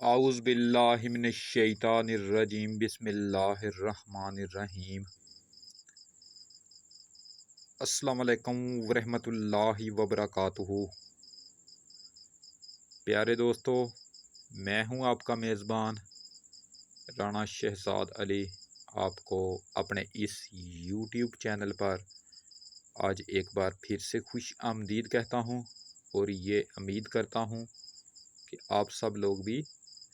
आउज़ बिल्लाहि मिनश शैतानिर रजीम बिस्मिल्लाहिर रहमानिर रहीम। अस्सलामु अलैकुम वरहमतुल्लाहि वबरकातुहू। प्यारे दोस्तों, मैं हूं आपका मेज़बान राना शहजाद अली। आपको अपने इस YouTube चैनल पर आज एक बार फिर से खुश आमदीद कहता हूं और ये उम्मीद करता हूं कि आप सब लोग भी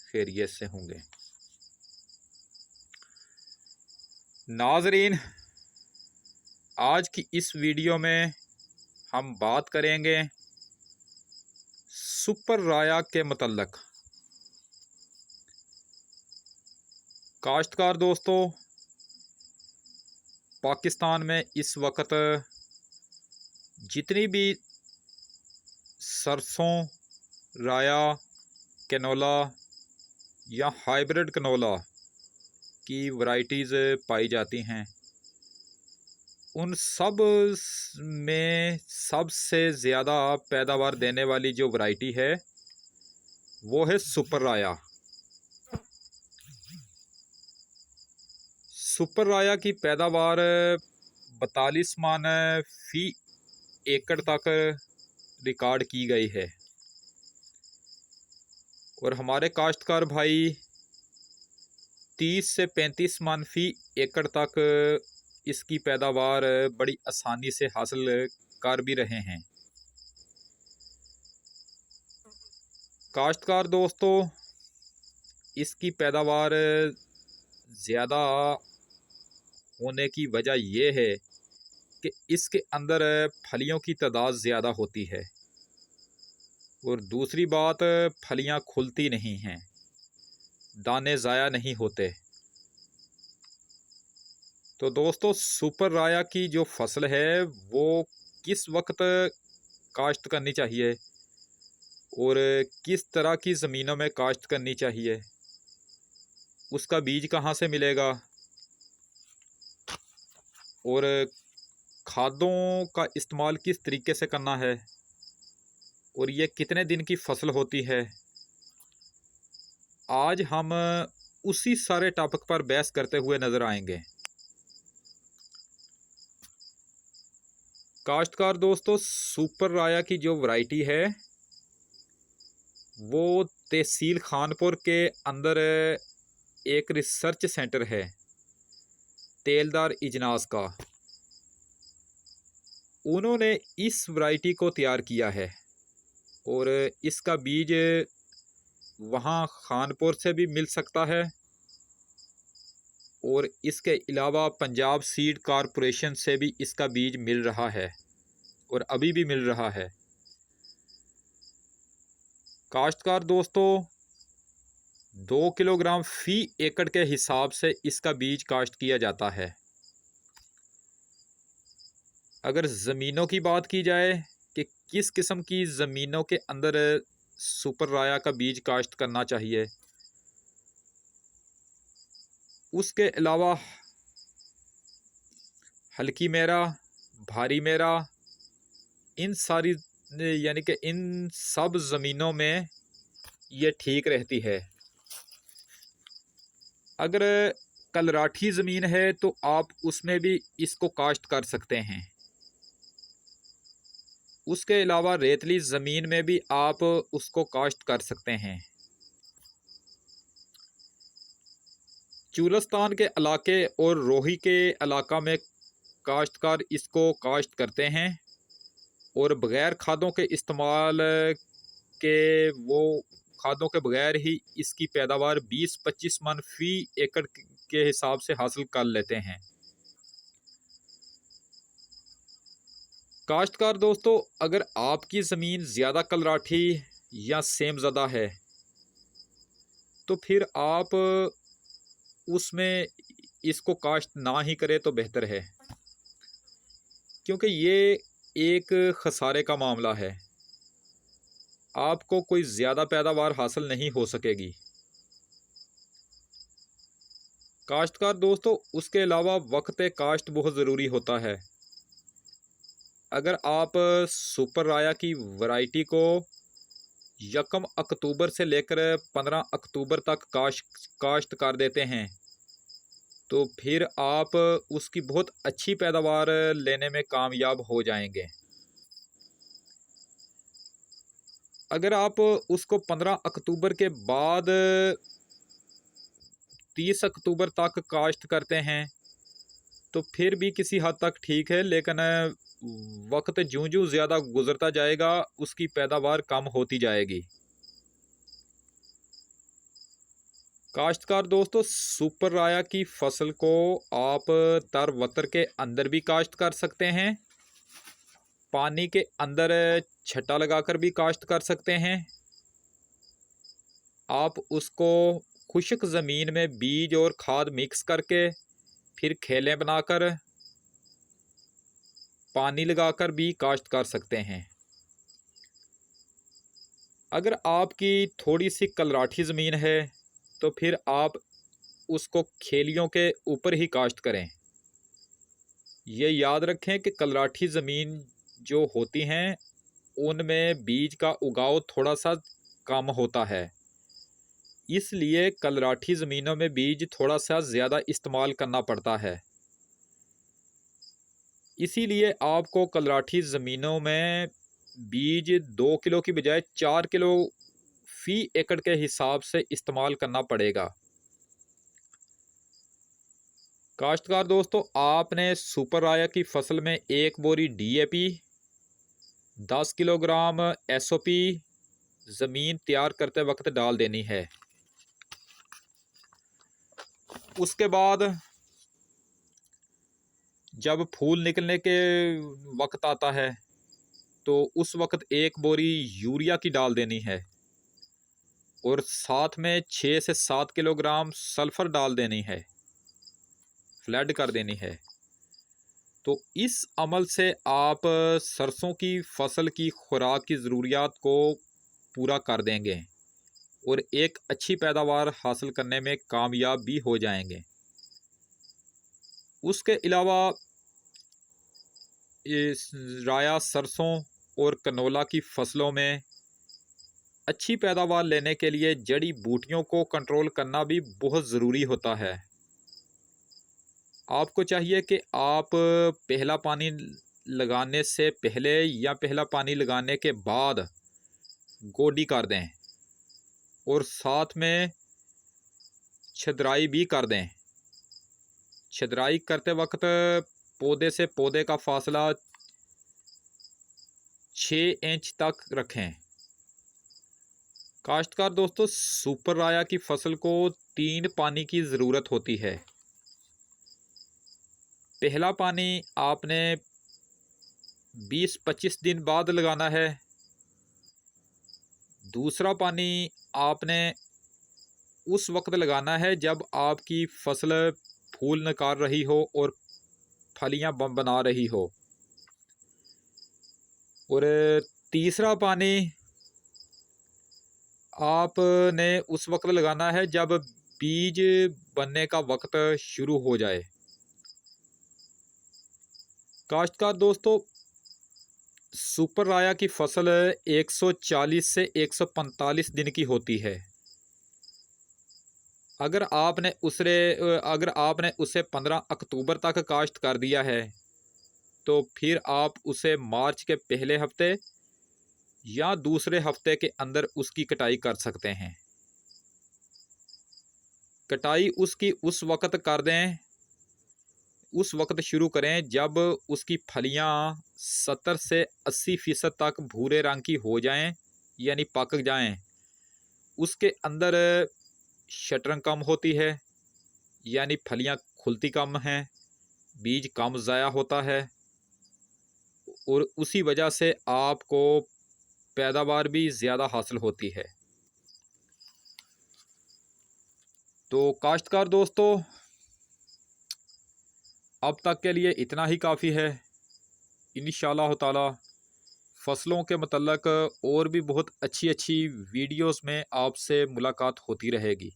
खैरियत से होंगे। नाज़रीन, आज की इस वीडियो में हम बात करेंगे सुपर राया के मतलब। काश्तकार दोस्तों, पाकिस्तान में इस वक्त जितनी भी सरसों, राया, कैनोला या हाइब्रिड कैनोला की वैरायटीज़ पाई जाती हैं, उन सब में सबसे ज़्यादा पैदावार देने वाली जो वैरायटी है वो है सुपर राया। सुपर राया की पैदावार 42 मन फी एकड़ तक रिकॉर्ड की गई है और हमारे काश्तकार भाई 30 से 35 मन फी एकड़ तक इसकी पैदावार बड़ी आसानी से हासिल कर भी रहे हैं। काश्तकार दोस्तों, इसकी पैदावार ज़्यादा होने की वजह यह है कि इसके अंदर फलियों की तादाद ज़्यादा होती है और दूसरी बात, फलियां खुलती नहीं हैं, दाने ज़ाया नहीं होते। तो दोस्तों, सुपर राया की जो फसल है वो किस वक्त काश्त करनी चाहिए और किस तरह की ज़मीनों में काश्त करनी चाहिए, उसका बीज कहाँ से मिलेगा और खादों का इस्तेमाल किस तरीके से करना है और ये कितने दिन की फसल होती है, आज हम उसी सारे टॉपिक पर बहस करते हुए नज़र आएंगे। काश्तकार दोस्तों, सुपर राया की जो वैरायटी है वो तहसील खानपुर के अंदर एक रिसर्च सेंटर है तेलदार इजनास का, उन्होंने इस वैरायटी को तैयार किया है और इसका बीज वहाँ खानपुर से भी मिल सकता है और इसके अलावा पंजाब सीड कॉरपोरेशन से भी इसका बीज मिल रहा है और अभी भी मिल रहा है। काश्तकार दोस्तों, 2 किलोग्राम फी एकड़ के हिसाब से इसका बीज काश्त किया जाता है। अगर ज़मीनों की बात की जाए कि किस किस्म की ज़मीनों के अंदर सुपर राया का बीज काश्त करना चाहिए, उसके अलावा हल्की मेरा, भारी मेरा, इन सारी यानी कि इन सब ज़मीनों में ये ठीक रहती है। अगर कलराठी ज़मीन है तो आप उसमें भी इसको काश्त कर सकते हैं। उसके अलावा रेतली ज़मीन में भी आप उसको काश्त कर सकते हैं। चूलस्तान के इलाके और रोही के इलाका में काश्तकार इसको काश्त करते हैं और बग़ैर खादों के इस्तेमाल के वो खादों के बगैर ही इसकी पैदावार 20-25 मन फी एकड़ के हिसाब से हासिल कर लेते हैं। काश्तकार दोस्तों, अगर आपकी ज़मीन ज़्यादा कलराठी या सेम ज़दा है तो फिर आप उसमें इसको काश्त ना ही करें तो बेहतर है, क्योंकि ये एक खसारे का मामला है, आपको कोई ज़्यादा पैदावार हासिल नहीं हो सकेगी। काश्तकार दोस्तों, उसके अलावा वक्त काश्त बहुत ज़रूरी होता है। अगर आप सुपर राया की वैरायटी को 1 अक्टूबर से लेकर 15 अक्टूबर तक काश्त कर देते हैं तो फिर आप उसकी बहुत अच्छी पैदावार लेने में कामयाब हो जाएंगे। अगर आप उसको 15 अक्टूबर के बाद 30 अक्टूबर तक काश्त करते हैं तो फिर भी किसी हद तक ठीक है, लेकिन वक्त ज्यों ज्यों ज़्यादा गुजरता जाएगा उसकी पैदावार कम होती जाएगी। काश्तकार दोस्तों, सुपर राया की फसल को आप तर वतर के अंदर भी काश्त कर सकते हैं, पानी के अंदर छट्टा लगाकर भी काश्त कर सकते हैं। आप उसको खुश्क ज़मीन में बीज और खाद मिक्स करके फिर खेलें बनाकर पानी लगाकर भी काश्त कर सकते हैं। अगर आपकी थोड़ी सी कलराठी ज़मीन है तो फिर आप उसको खेलियों के ऊपर ही काश्त करें। ये याद रखें कि कलराठी ज़मीन जो होती हैं उनमें बीज का उगाव थोड़ा सा कम होता है, इसलिए कलराठी ज़मीनों में बीज थोड़ा सा ज़्यादा इस्तेमाल करना पड़ता है। इसीलिए आपको कलराठी ज़मीनों में बीज 2 किलो की बजाय 4 किलो फी एकड़ के हिसाब से इस्तेमाल करना पड़ेगा। काश्तकार दोस्तों, आपने सुपर राया की फसल में 1 बोरी DAP, 10 किलोग्राम SOP ज़मीन तैयार करते वक्त डाल देनी है। उसके बाद जब फूल निकलने के वक्त आता है तो उस वक्त 1 बोरी यूरिया की डाल देनी है और साथ में 6 से 7 किलोग्राम सल्फ़र डाल देनी है, फ्लड कर देनी है। तो इस अमल से आप सरसों की फसल की खुराक की ज़रूरियात को पूरा कर देंगे और एक अच्छी पैदावार हासिल करने में कामयाब भी हो जाएंगे। उसके अलावा इस राया, सरसों और कनोला की फसलों में अच्छी पैदावार लेने के लिए जड़ी बूटियों को कंट्रोल करना भी बहुत ज़रूरी होता है। आपको चाहिए कि आप पहला पानी लगाने से पहले या पहला पानी लगाने के बाद गोडी कर दें और साथ में छदराई भी कर दें। छदराई करते वक्त पौधे से पौधे का फासला 6 इंच तक रखें। काश्तकार दोस्तों, सुपर राया की फसल को 3 पानी की ज़रूरत होती है। पहला पानी आपने 20-25 दिन बाद लगाना है। दूसरा पानी आपने उस वक्त लगाना है जब आपकी फसल फूल निकाल रही हो और फलियां बना रही हो। और तीसरा पानी आपने उस वक्त लगाना है जब बीज बनने का वक्त शुरू हो जाए। काश्तकार दोस्तों, सुपर राया की फसल 140 से 145 दिन की होती है। अगर आपने उसे 15 अक्टूबर तक काश्त कर दिया है तो फिर आप उसे मार्च के पहले हफ्ते या दूसरे हफ्ते के अंदर उसकी कटाई कर सकते हैं। कटाई उसकी उस वक्त कर दें, उस वक्त शुरू करें जब उसकी फलियां 70 से 80% तक भूरे रंग की हो जाएं, यानी पक जाएं। उसके अंदर शटरंग कम होती है, यानी फलियां खुलती कम हैं, बीज कम ज़ाया होता है और उसी वजह से आपको पैदावार भी ज़्यादा हासिल होती है। तो काश्तकार दोस्तों, अब तक के लिए इतना ही काफ़ी है। इंशाअल्लाह ताला फ़सलों के मतलब और भी बहुत अच्छी अच्छी वीडियोस में आपसे मुलाकात होती रहेगी।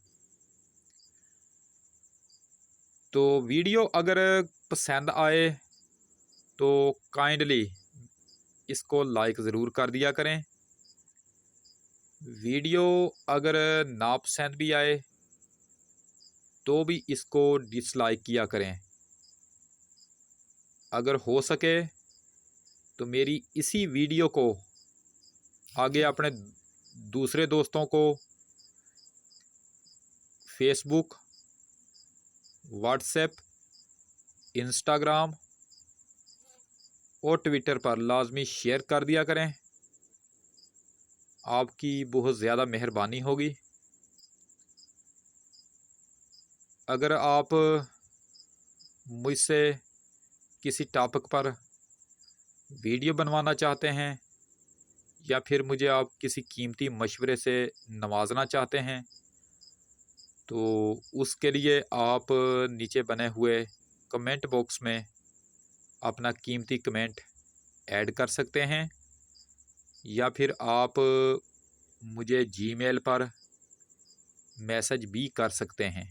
तो वीडियो अगर पसंद आए तो काइंडली इसको लाइक ज़रूर कर दिया करें। वीडियो अगर नापसंद भी आए तो भी इसको डिसलाइक किया करें। अगर हो सके तो मेरी इसी वीडियो को आगे अपने दूसरे दोस्तों को फेसबुक, व्हाट्सएप, इंस्टाग्राम और ट्विटर पर लाजमी शेयर कर दिया करें। आपकी बहुत ज़्यादा मेहरबानी होगी। अगर आप मुझसे किसी टॉपिक पर वीडियो बनवाना चाहते हैं या फिर मुझे आप किसी कीमती मशवरे से नवाजना चाहते हैं तो उसके लिए आप नीचे बने हुए कमेंट बॉक्स में अपना कीमती कमेंट ऐड कर सकते हैं या फिर आप मुझे जीमेल पर मैसेज भी कर सकते हैं।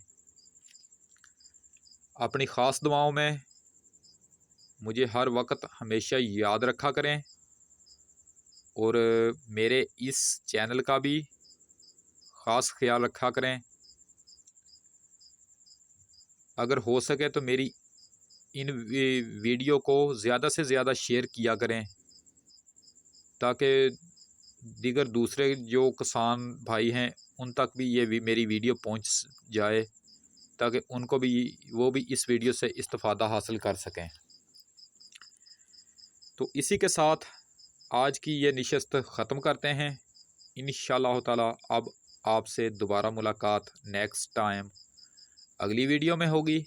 अपनी ख़ास दुआओं में मुझे हर वक्त हमेशा याद रखा करें और मेरे इस चैनल का भी ख़ास ख्याल रखा करें। अगर हो सके तो मेरी इन वीडियो को ज़्यादा से ज़्यादा शेयर किया करें ताकि दीगर दूसरे जो किसान भाई हैं उन तक भी ये मेरी वीडियो पहुंच जाए ताकि उनको भी वो भी इस वीडियो से इस्तिफ़ादा हासिल कर सकें। तो इसी के साथ आज की ये नशिस्त ख़त्म करते हैं। इंशाअल्लाह ताला अब आपसे दोबारा मुलाकात नेक्स्ट टाइम अगली वीडियो में होगी।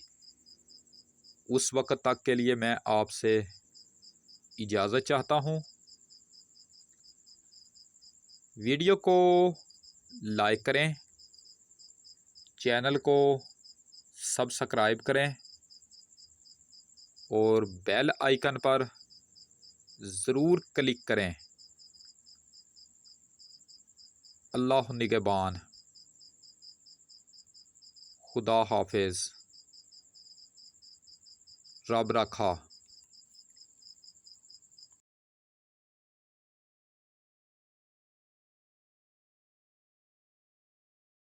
उस वक़्त तक के लिए मैं आपसे इजाज़त चाहता हूँ। वीडियो को लाइक करें, चैनल को सब्सक्राइब करें और बेल आइकन पर ज़रूर क्लिक करें। अल्लाह निगहबान। खुदा हाफिज़। रब रखा।